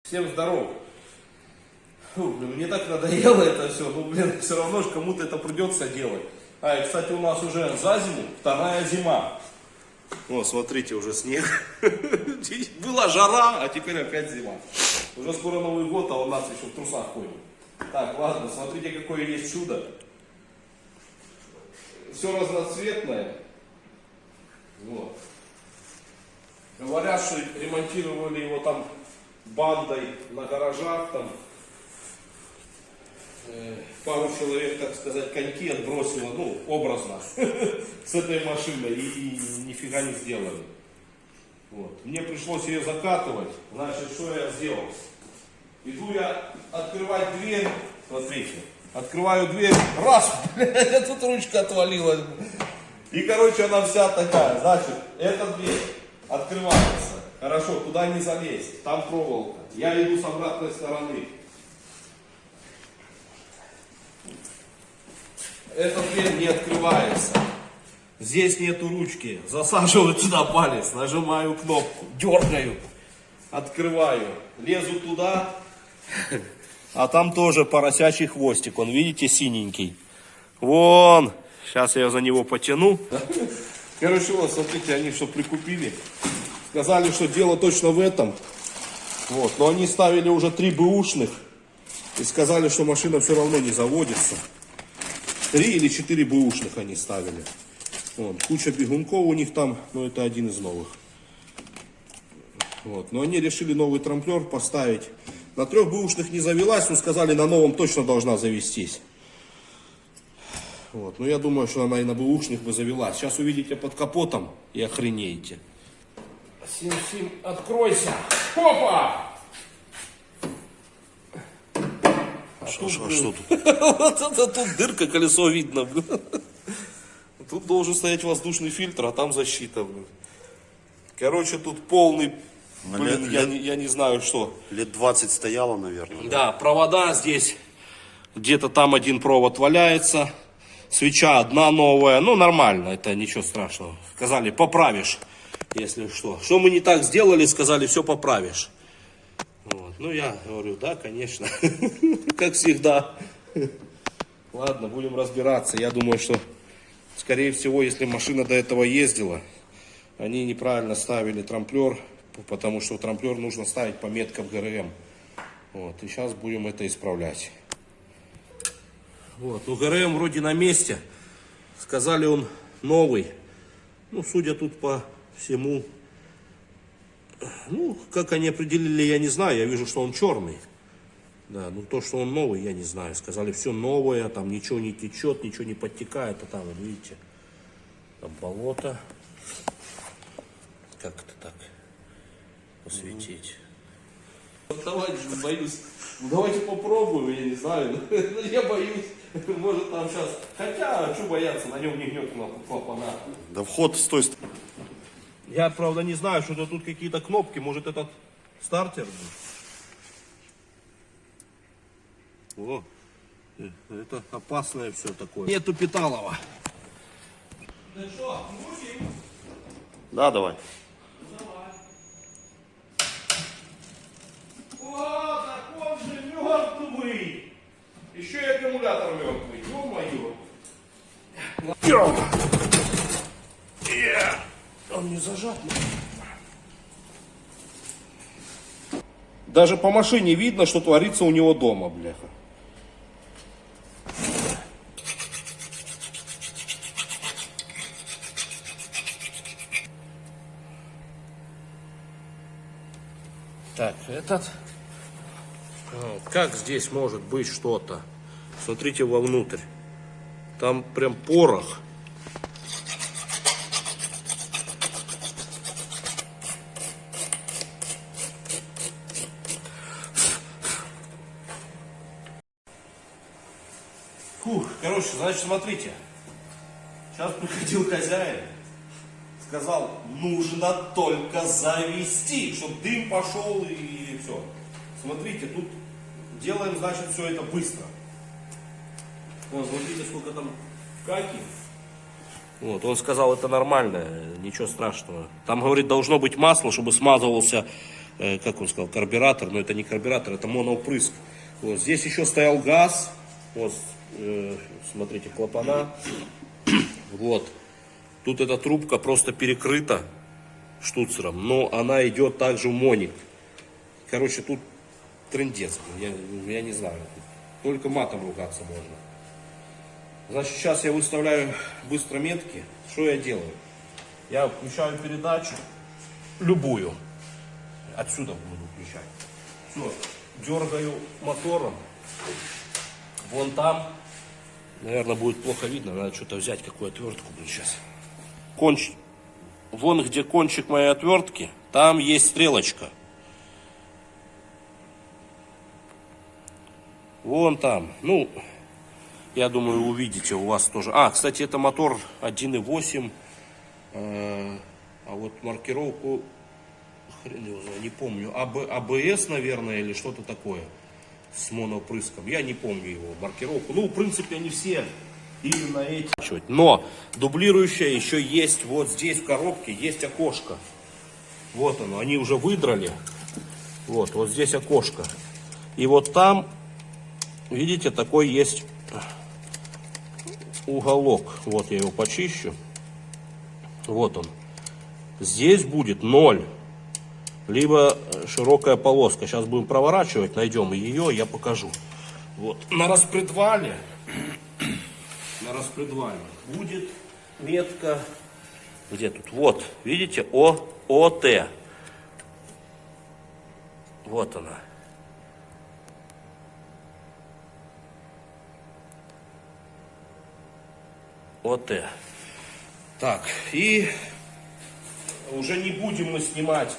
Всем здоров. Фу, блин, мне так надоело это все, ну блин, все равно же кому-то это придется делать. А, и, кстати, у нас уже за зиму вторая зима. Вот, смотрите, уже снег. Была жара, а теперь опять зима. Уже скоро Новый год, а у нас еще в трусах ходим. Так, ладно, смотрите, какое есть чудо. Все разноцветное. Вот. Говорят, что ремонтировали его там бандой на гаражах, там пару человек, так сказать, коньки отбросило, ну, образно, с этой машиной и нифига не сделали. Вот. Мне пришлось ее закатывать, значит, что я сделал? Иду я открывать дверь, смотрите, открываю дверь, раз, блядь, тут ручка отвалилась. И, короче, она вся такая, значит, эта дверь открывается. Хорошо, туда не залезть, там проволока. Я иду с обратной стороны. Эта дверь не открывается. Здесь нету ручки. Засаживаю туда палец, нажимаю кнопку, дергаю, открываю, лезу туда. А там тоже поросячий хвостик, он, видите, синенький. Вон, сейчас я за него потяну. Короче, вот, смотрите, они что прикупили. Сказали, что дело точно в этом. Вот. Но они ставили уже 3 бэушных. И сказали, что машина все равно не заводится. 3 или 4 бэушных они ставили. Вот. Куча бегунков у них там. Но это один из новых. Вот. Но они решили новый трамплер поставить. На 3 бэушных не завелась. Но сказали, на новом точно должна завестись. Вот. Но я думаю, что она и на бэушных бы завелась. Сейчас увидите под капотом и охренеете. Сим-Сим, откройся! Опа! Что тут? Вот это тут дырка, колесо видно. Тут должен стоять воздушный фильтр, а там защита. Короче, тут полный, блин, я не знаю что. Лет 20 стояло, наверное. Да, провода здесь, где-то там один провод валяется. Свеча одна новая, ну нормально, это ничего страшного. Сказали, поправишь. Если что. Что мы не так сделали, сказали, все поправишь. Вот. Ну, я говорю, да, конечно. Как всегда. Ладно, будем разбираться. Я думаю, что, скорее всего, если машина до этого ездила, они неправильно ставили трамплер, потому что трамплер нужно ставить по меткам ГРМ. Вот. И сейчас будем это исправлять. Вот. Ну, ГРМ вроде на месте. Сказали, он новый. Ну, судя тут по всему, ну, как они определили, я не знаю, я вижу, что он черный. Да, ну то, что он новый, я не знаю. Сказали, все новое, там ничего не течет, ничего не подтекает, а там, вот видите, там болото. Как это так посветить? Товарищ, боюсь. Ну, давайте попробуем, я не знаю. Я боюсь. Может там сейчас. Хотя, что бояться, на нем не гнет клапана. Да вход с той стороны. Я, правда, не знаю, что это тут какие-то кнопки. Может, этот стартер? О, это опасное все такое. Нету Питалова. Ну что, мужик? Да, давай. О, так он же мертвый. Еще и аккумулятор мертвый. Ё-моё. Он не зажат. Даже по машине видно, что творится у него дома, бляха. Так, этот. Как здесь может быть что-то? Смотрите вовнутрь. Там прям порох. Фух, короче, значит, смотрите. Сейчас приходил хозяин. Сказал, нужно только завести, чтобы дым пошел и все. Смотрите, тут делаем, значит, все это быстро. Вот, смотрите, сколько там каки. Вот, он сказал, это нормально, ничего страшного. Там, говорит, должно быть масло, чтобы смазывался как он сказал, карбюратор, но это не карбюратор, это моновпрыск. Вот, здесь еще стоял газ, вот, смотрите, клапана, вот, тут эта трубка просто перекрыта штуцером, но она идет также в моник. Короче, тут трындец, я не знаю, только матом ругаться можно. Значит, сейчас я выставляю быстро метки. Что я делаю? Я включаю передачу, любую, отсюда буду включать. Все, дергаю мотором, вон там, наверное, будет плохо видно, надо что-то взять, какую отвертку, блин, сейчас. Вон где кончик моей отвертки, там есть стрелочка. Вон там, ну, я думаю, увидите, у вас тоже. А, кстати, это мотор 1.8, а вот маркировку, хрен его знает, не помню, АБС, наверное, или что-то такое, с моновпрыском, я не помню его маркировку. Ну, в принципе, они все именно эти. Но дублирующая еще есть вот здесь в коробке, есть окошко. Вот оно, они уже выдрали. Вот здесь окошко. И вот там, видите, такой есть уголок. Вот я его почищу. Вот он. Здесь будет 0. Либо широкая полоска. Сейчас будем проворачивать, найдем ее, я покажу. Вот. На распредвале будет метка. Где тут? Вот, видите, ОТ. Вот она. ОТ. Так, и уже не будем мы снимать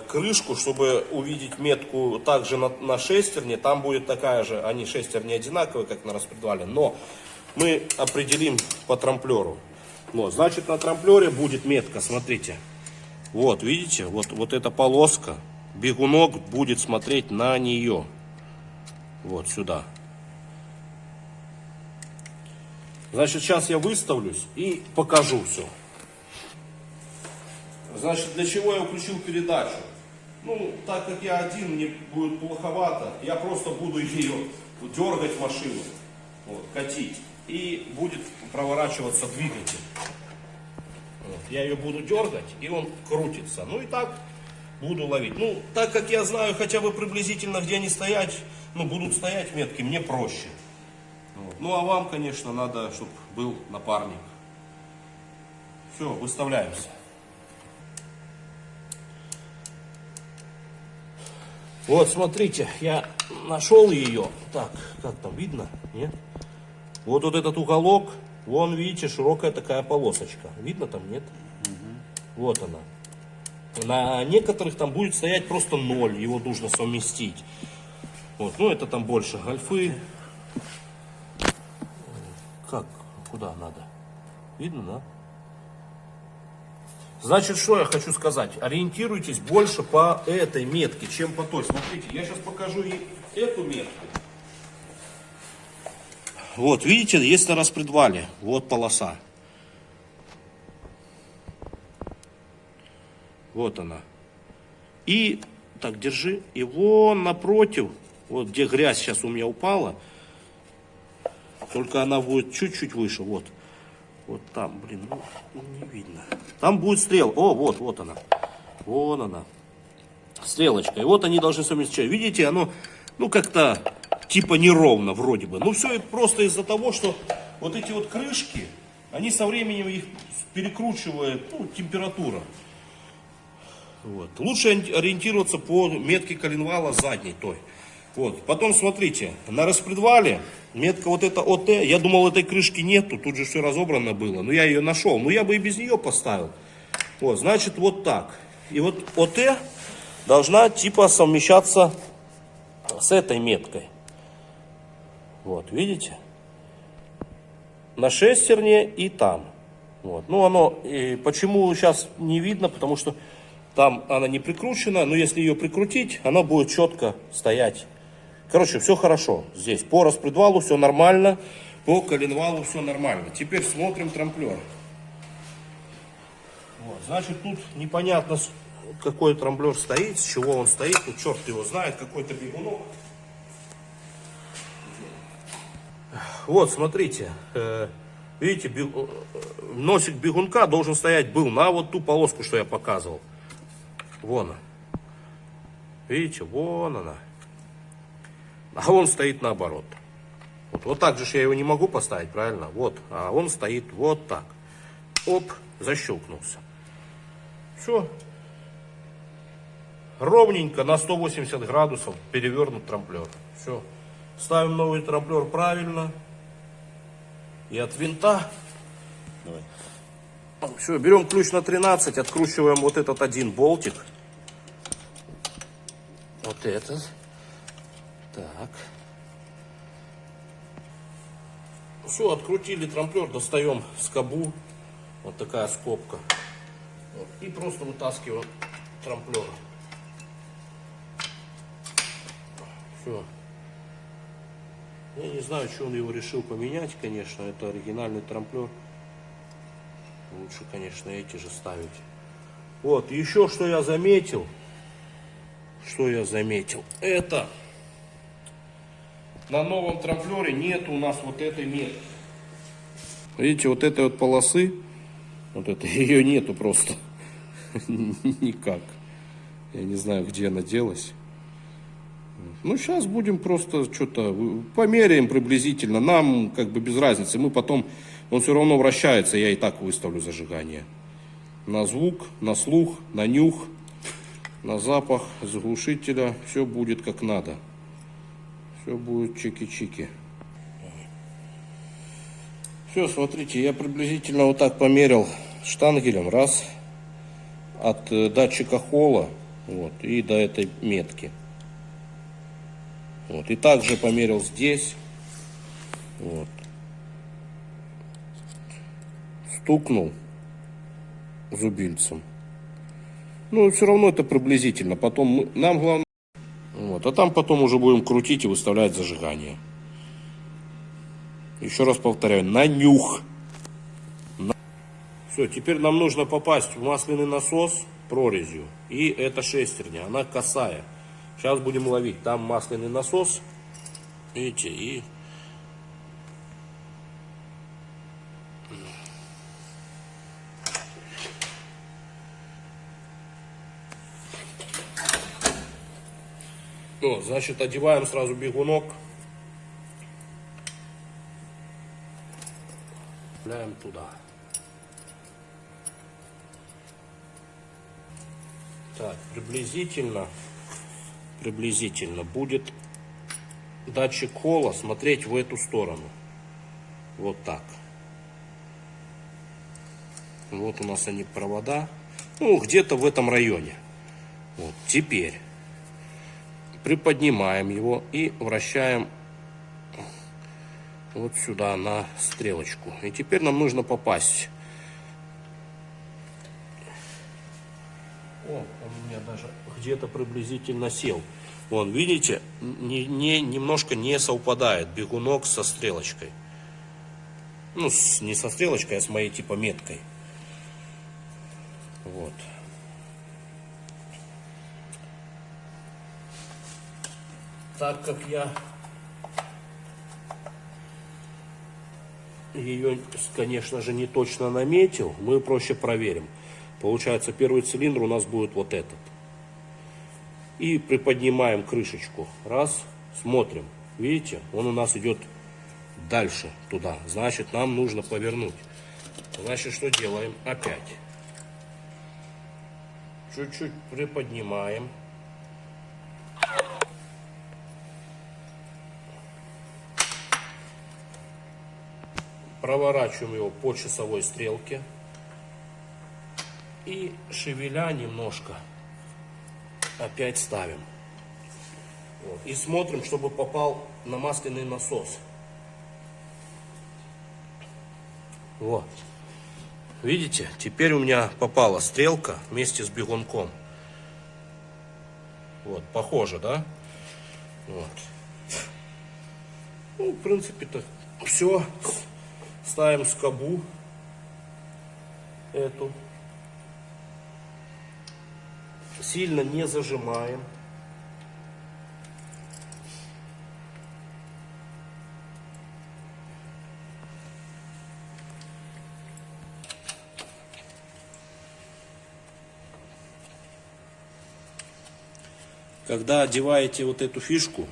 крышку, чтобы увидеть метку также на шестерне. Там будет такая же, они шестерни одинаковые, как на распредвале, но мы определим по трамплеру. Вот, значит, на трамплере будет метка, смотрите. Вот, видите, вот эта полоска, бегунок будет смотреть на нее. Вот сюда. Значит, сейчас я выставлюсь и покажу все. Значит, для чего я включил передачу? Ну, так как я один, мне будет плоховато, я просто буду ее дергать машину, вот, катить, и будет проворачиваться двигатель. Вот, я ее буду дергать, и он крутится. Ну и так буду ловить. Ну, так как я знаю хотя бы приблизительно, где они стоять, ну, будут стоять метки, мне проще. Вот. Ну, а вам, конечно, надо, чтобы был напарник. Все, выставляемся. Вот, смотрите, я нашел ее. Так, как там видно? Нет? Вот этот уголок, вон, видите, широкая такая полосочка. Видно там, нет? Угу. Вот она. На некоторых там будет стоять просто 0, его нужно совместить. Вот, ну это там больше гольфы. Как? Куда надо? Видно, да? Значит, что я хочу сказать? Ориентируйтесь больше по этой метке, чем по той. Смотрите, я сейчас покажу и эту метку. Вот, видите, есть на распредвале. Вот полоса. Вот она. И, так, держи. И вон напротив, вот где грязь сейчас у меня упала, только она будет чуть-чуть выше, вот. Вот там, блин, ну, не видно. Там будет стрел. О, вот она. Вон она. Стрелочка. И вот они должны совмещать. Видите, оно, ну, как-то типа неровно вроде бы. Ну, все это просто из-за того, что вот эти вот крышки, они со временем их перекручивает, ну, температура. Вот. Лучше ориентироваться по метке коленвала задней той. Вот. Потом смотрите, на распредвале метка вот эта ОТ, я думал, этой крышки нету, тут же все разобрано было, но я ее нашел, но я бы и без нее поставил. Вот, значит, вот так. И вот ОТ должна типа совмещаться с этой меткой. Вот, видите? На шестерне и там. Вот. Ну, оно, почему сейчас не видно, потому что там она не прикручена, но если ее прикрутить, она будет четко стоять. Короче, все хорошо здесь. По распредвалу все нормально, по коленвалу все нормально. Теперь смотрим трамплер. Вот, значит, тут непонятно, Вот какой трамблер стоит, с чего он стоит, ну, черт его знает, какой-то бегунок. Вот, смотрите, видите, носик бегунка должен стоять был на вот ту полоску, что я показывал. Вон она. Видите, вон она. А он стоит наоборот. Вот так же я его не могу поставить, правильно? Вот, а он стоит вот так. Оп, защелкнулся. Все. Ровненько на 180 градусов перевернут трамплер. Все. Ставим новый трамплер правильно. И от винта. Давай. Все, берем ключ на 13, откручиваем вот этот один болтик. Вот этот. Так. Все, открутили трамплер, достаем скобу. Вот такая скобка. Вот, и просто вытаскиваем трамплер. Все. Я не знаю, что он его решил поменять, конечно. Это оригинальный трамплер. Лучше, конечно, эти же ставить. Вот, еще что я заметил. Это на новом трамплере нет у нас вот этой метки. Видите, вот этой вот полосы, вот это, ее нету просто. Никак. Я не знаю, где она делась. Ну, сейчас будем просто что-то померяем приблизительно. Нам как бы без разницы. Мы потом, он все равно вращается, я и так выставлю зажигание. На звук, на слух, на нюх, на запах заглушителя. Все будет как надо. Все будет чики-чики. Все, смотрите, я приблизительно вот так померил штангелем. Раз. От датчика холла вот, и до этой метки. Вот. И также померил здесь. Вот. Стукнул зубильцем. Ну, все равно это приблизительно. Потом нам главное... Вот. А там потом уже будем крутить и выставлять зажигание. Еще раз повторяю. На нюх. Все, теперь нам нужно попасть в масляный насос прорезью. И эта шестерня, она косая. Сейчас будем ловить. Там масляный насос. Видите, и... Ну, значит, одеваем сразу бегунок. Вставляем туда. Так, приблизительно будет датчик холла смотреть в эту сторону. Вот так. Вот у нас они провода. Ну, где-то в этом районе. Вот, теперь приподнимаем его и вращаем вот сюда на стрелочку. И теперь нам нужно попасть. О, он у меня даже где-то приблизительно сел. Вон, видите, немножко не совпадает бегунок со стрелочкой. Ну, не со стрелочкой, а с моей типа меткой. Вот. Так как я ее, конечно же, не точно наметил, мы проще проверим. Получается, первый цилиндр у нас будет вот этот. И приподнимаем крышечку. Раз, смотрим. Видите, он у нас идет дальше туда. Значит, нам нужно повернуть. Значит, что делаем? Опять. Чуть-чуть приподнимаем. Проворачиваем его по часовой стрелке. И шевеля немножко опять ставим. Вот. И смотрим, чтобы попал на масляный насос. Вот. Видите? Теперь у меня попала стрелка вместе с бегунком. Вот. Похоже, да? Вот. Ну, в принципе-то все. Ставим скобу эту. Сильно не зажимаем. Когда одеваете вот эту фишку,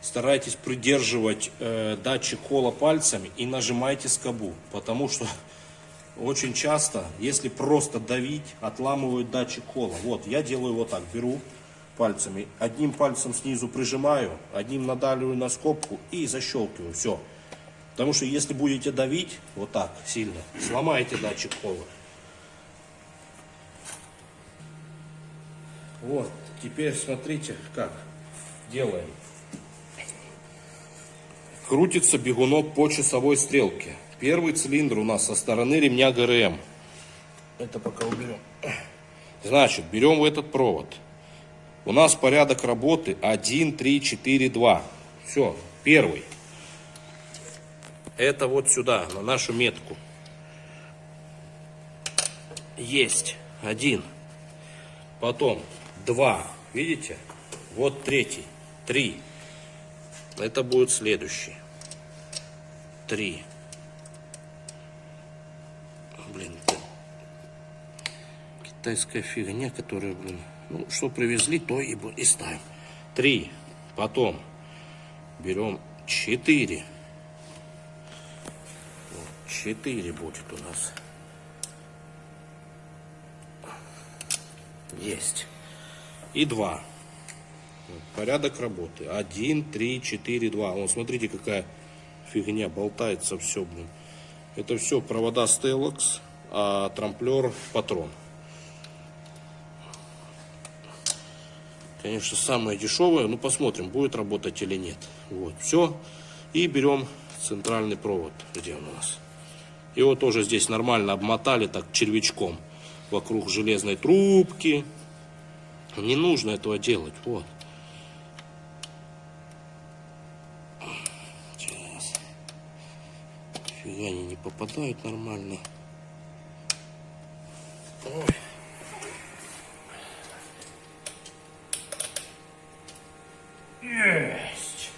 старайтесь придерживать датчик холла пальцами и нажимайте скобу, потому что очень часто, если просто давить, отламывают датчик холла. Вот, я делаю вот так, беру пальцами, одним пальцем снизу прижимаю, одним надавливаю на скобку и защелкиваю, все. Потому что если будете давить вот так сильно, сломаете датчик холла. Вот, теперь смотрите, как делаем. Крутится бегунок по часовой стрелке. Первый цилиндр у нас со стороны ремня ГРМ. Это пока уберем. Значит, берем в этот провод. У нас порядок работы 1, 3, 4, 2. Все, первый. Это вот сюда, на нашу метку. Есть. 1. Потом 2. Видите? Вот третий. 3. Это будет следующий. 3. Блин, это китайская фигня, которую, блин, ну, что привезли, то и ставим. 3. Потом берем 4. 4 будет у нас. Есть. И 2. Порядок работы. 1, 3, 4, 2. Вон, смотрите, какая фигня. Болтается все, блин. Это все провода Stellax, а трамплер Патрон. Конечно, самое дешевое. Ну, посмотрим, будет работать или нет. Вот, все. И берем центральный провод. Где он у нас? Его тоже здесь нормально обмотали, так, червячком. Вокруг железной трубки. Не нужно этого делать. Вот. Сейчас. Фига они не попадают нормально. Ой. Есть.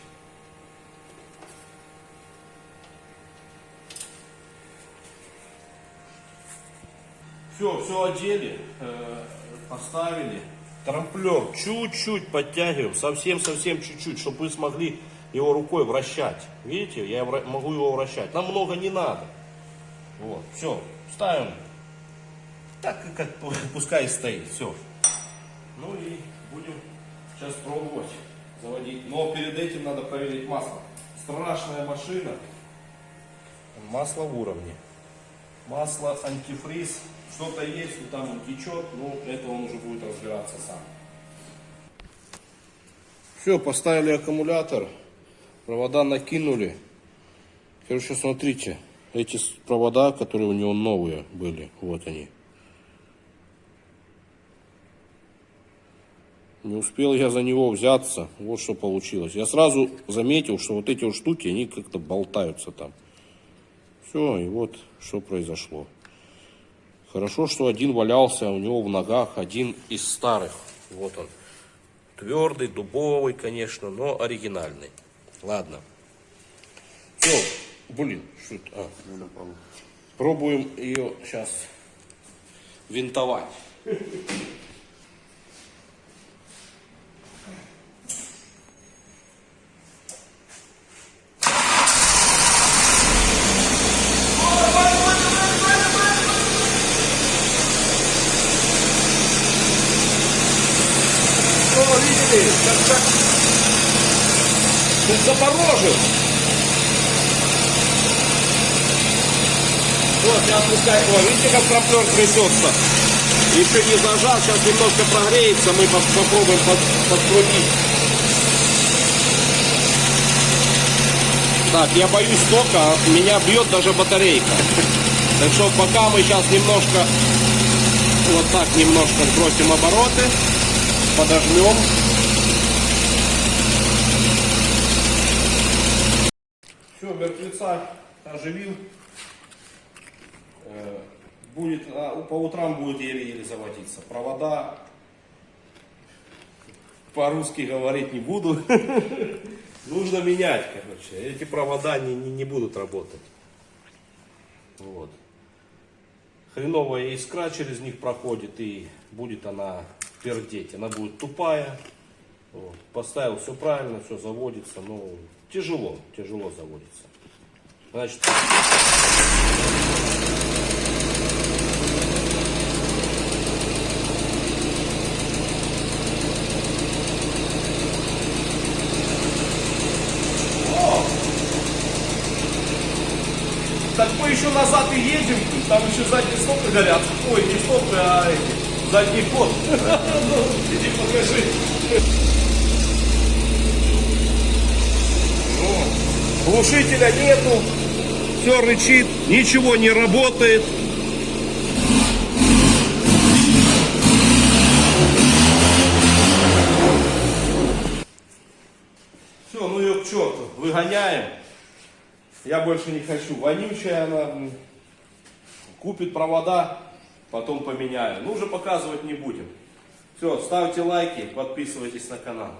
Все одели, поставили. Трамплер чуть-чуть подтягиваем, совсем чуть-чуть, чтобы вы смогли его рукой вращать. Видите, я могу его вращать. Нам много не надо. Вот, все, ставим. Так, как пускай стоит, все. Ну и будем сейчас пробовать заводить. Но перед этим надо проверить масло. Страшная машина. Масло в уровне. Масло, антифриз. Что-то есть, но там он течет, но это он уже будет разбираться сам. Все, поставили аккумулятор, провода накинули. Короче, смотрите, эти провода, которые у него новые были, вот они. Не успел я за него взяться, вот что получилось. Я сразу заметил, что вот эти вот штуки, они как-то болтаются там. Все, и вот что произошло. Хорошо, что один валялся у него в ногах, один из старых. Вот он. Твердый, дубовый, конечно, но оригинальный. Ладно. Все, блин, что это? Пробуем ее сейчас винтовать. Видели, как Запорожец. Вот, я отпускаю. О, видите, как трамплер трясется. Еще не зажал, сейчас немножко прогреется, мы попробуем подкрутить. Так, я боюсь тока, меня бьет даже батарейка. Так что пока мы сейчас немножко, вот так немножко сбросим обороты. Подожмем. Все, мертвеца оживил. Будет, по утрам будет еле-еле заводиться. Провода по-русски говорить не буду. Нужно менять, короче. Эти провода не будут работать. Вот. Хреновая искра через них проходит, и будет она пердеть. Она будет тупая. Вот. Поставил все правильно, все заводится, но тяжело заводится. Значит, так мы еще назад и едем, там еще задние стопы горят. Ой, не стопы, а эти, задний ход. Иди покажи. Глушителя нету, все рычит, ничего не работает. Все, ну ее к черту, выгоняем. Я больше не хочу. Вонючая она. Купит провода, потом поменяю. Ну, уже показывать не будем. Все, ставьте лайки, подписывайтесь на канал.